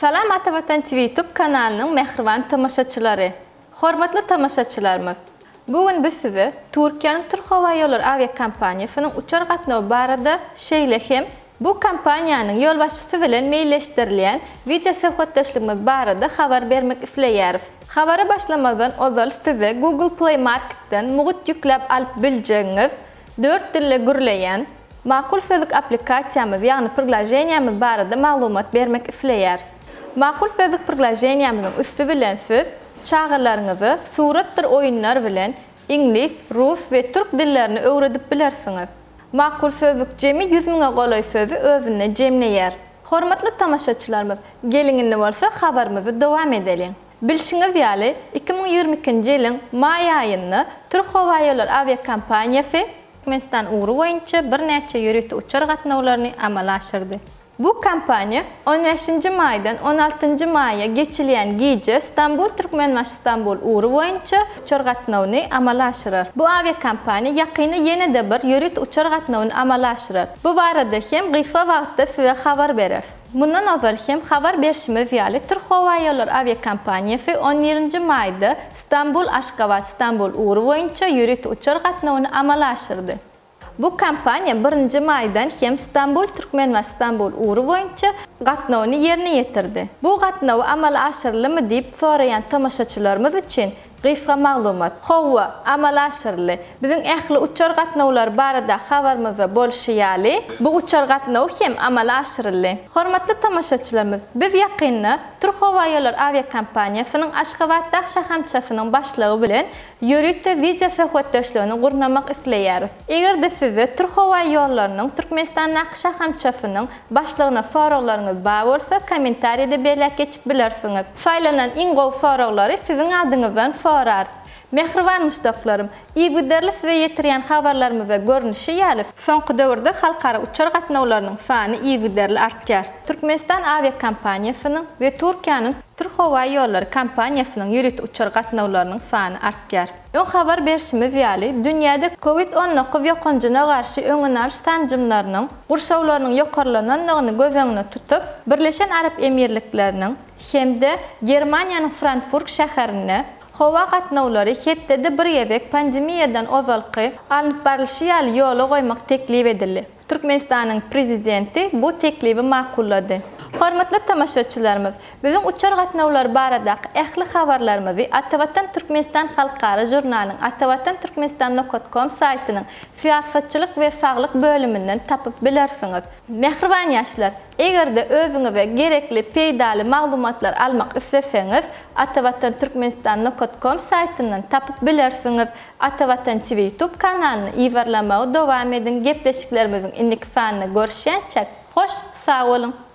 Salam Atavatan TV YouTube kanalının mehriban tamaşaçıları. Hormatly tamaşaçılarymyz. Bugün biz size Türkiýanyň Türk Hava Ýolları aviakompaniyasının uçar gatnawy barada şeýlehem bu kompaniýanyň ýol başçysy bilen meýilleşdirilýän video söhbetdeşligimiz barada habar bermek isleýäris. Habara başlamazdan ozal size Google Play Market'ten mugut ýüklep alyp biljegiňiz 4 dille gürleýän Makul sözlük aplikasiýamyz ýagny priglajeniýamyz barada maglumat bermek isleýäris. Makul sözlük priglajeniýamyzyň üstü bilen siz çağrılaryňyzy suratlar oýunlar bilen ingliz, rus we türk dillerini öwredip bilersiňiz. Makul sözlük jemi 100 000 golay sözü özüne jemleýär. Hormatly tamaşaçylarymyz, geliňinde bolsa habarymyzy dowam edelim. Bilşiňiz ýaly 2022-nji ýylyň may aýynda Türk Hava Ýolları aviakompaniyasy Türkmenistan uğru boyunca bir neçe ýürütli uçar gatnawlaryny amala aşyrdy. Bu kampanya 15 maydan 16 mayga geçilýän gije İstanbul-Türkmenbaş-İstanbul uğru boyunca uçar gatnawyny amala aşyrar. Bu aviakompaniýa ýakyny ýene de bir ýürüt uçar gatnawyny amala aşyrar. Bu barada hem gyfa wagtda size habar berer. Bundan awvel hem habar berişimiz ýaly Türk Hava Ýolları aviakompaniyasy 17 mayda İstanbul-Aşgabat-İstanbul uğru boyunca ýürüt uçar gatnawyny amala aşyrdy. Bu kampanya 1 maydan hem İstanbul-Türkmenbaş-İstanbul uğru boyunca gatnawyny ýerine ýetirdi. Bu gatnawy amala aşyrylmy diýip soraýan tamaşaçylarymyz üçin gyfa maglumat. Hawa amala aşyrly. Biziň ähli uçar gatnawlar barada habarymyzy bolşýaly. Bu uçar gatnawy hem amala aşyrly. Hormatly tamaşaçylarymyz, biz ýakynda Türk Hava Ýolları aviakompaniýasynyň Aşgabat daşahamçasynyň başlygy bilen ýürütde video söhbetdeşligini gurnamak isleýäris. Eger de size Türk Hava Ýollarynyň Türkmenistan daşahamçasynyň başlygyna soraklaryňyz bar bolsa, kommentariýada belläp geçip bilersiňiz. Faýlanan iň gowy soraklary siziň adyňyzdan sorar. Mehriban müştaklarym, ýigderli we ýetirýän habarlarymyza görnüşi ýaly soňky döwürde halkara uçar gatnawlarynyň sany ýigderli artýar. Türkmenistan aviakompaniýasynyň we Türkiýanyň Türk Hava Ýolları kompaniýasynyň ýürüt uçar gatnawlarynyň sany artýar. Ön habar berişimiz ýaly dünýäde COVID-19 ýokanjyna garşy öňüne alýş tanjymlarynyň gurşawlarynyň ýokarlananlygyny göz öňüne tutup, Birleşen Arap Emirlikläriniň hemde Germaniýanyň Frankfurt şäherine hava gatnawlary hepde bir ýebek pandemiýadan ozalky alyp barylşy ýaly ýola goýmak teklip edildi. Türkmenistanyň prezidenti bu teklibi makullady. Hormatly tamaşaçylarymyz, biziň uçar gatnawlar baradaky ähli habarlarymyzy Atavatan Türkmenistan halkara jurnalynyň atavatanturkmenistan.com saýtynyň siýasatçylyk we saglyk bölüminden tapyp bilersiňiz. Mehriban ýaşlar, egerde özüňize gerekli peýdaly maglumatlar almak isleseňiz, atavatanturkmenistan.com saýtyndan tapyp bilersiňiz. Atavatan TV YouTube kanalyny iýerlemegi dowam edin. Gepleşiklerimiziň indiki sanyny görüşýänçe hoş, sag bolun.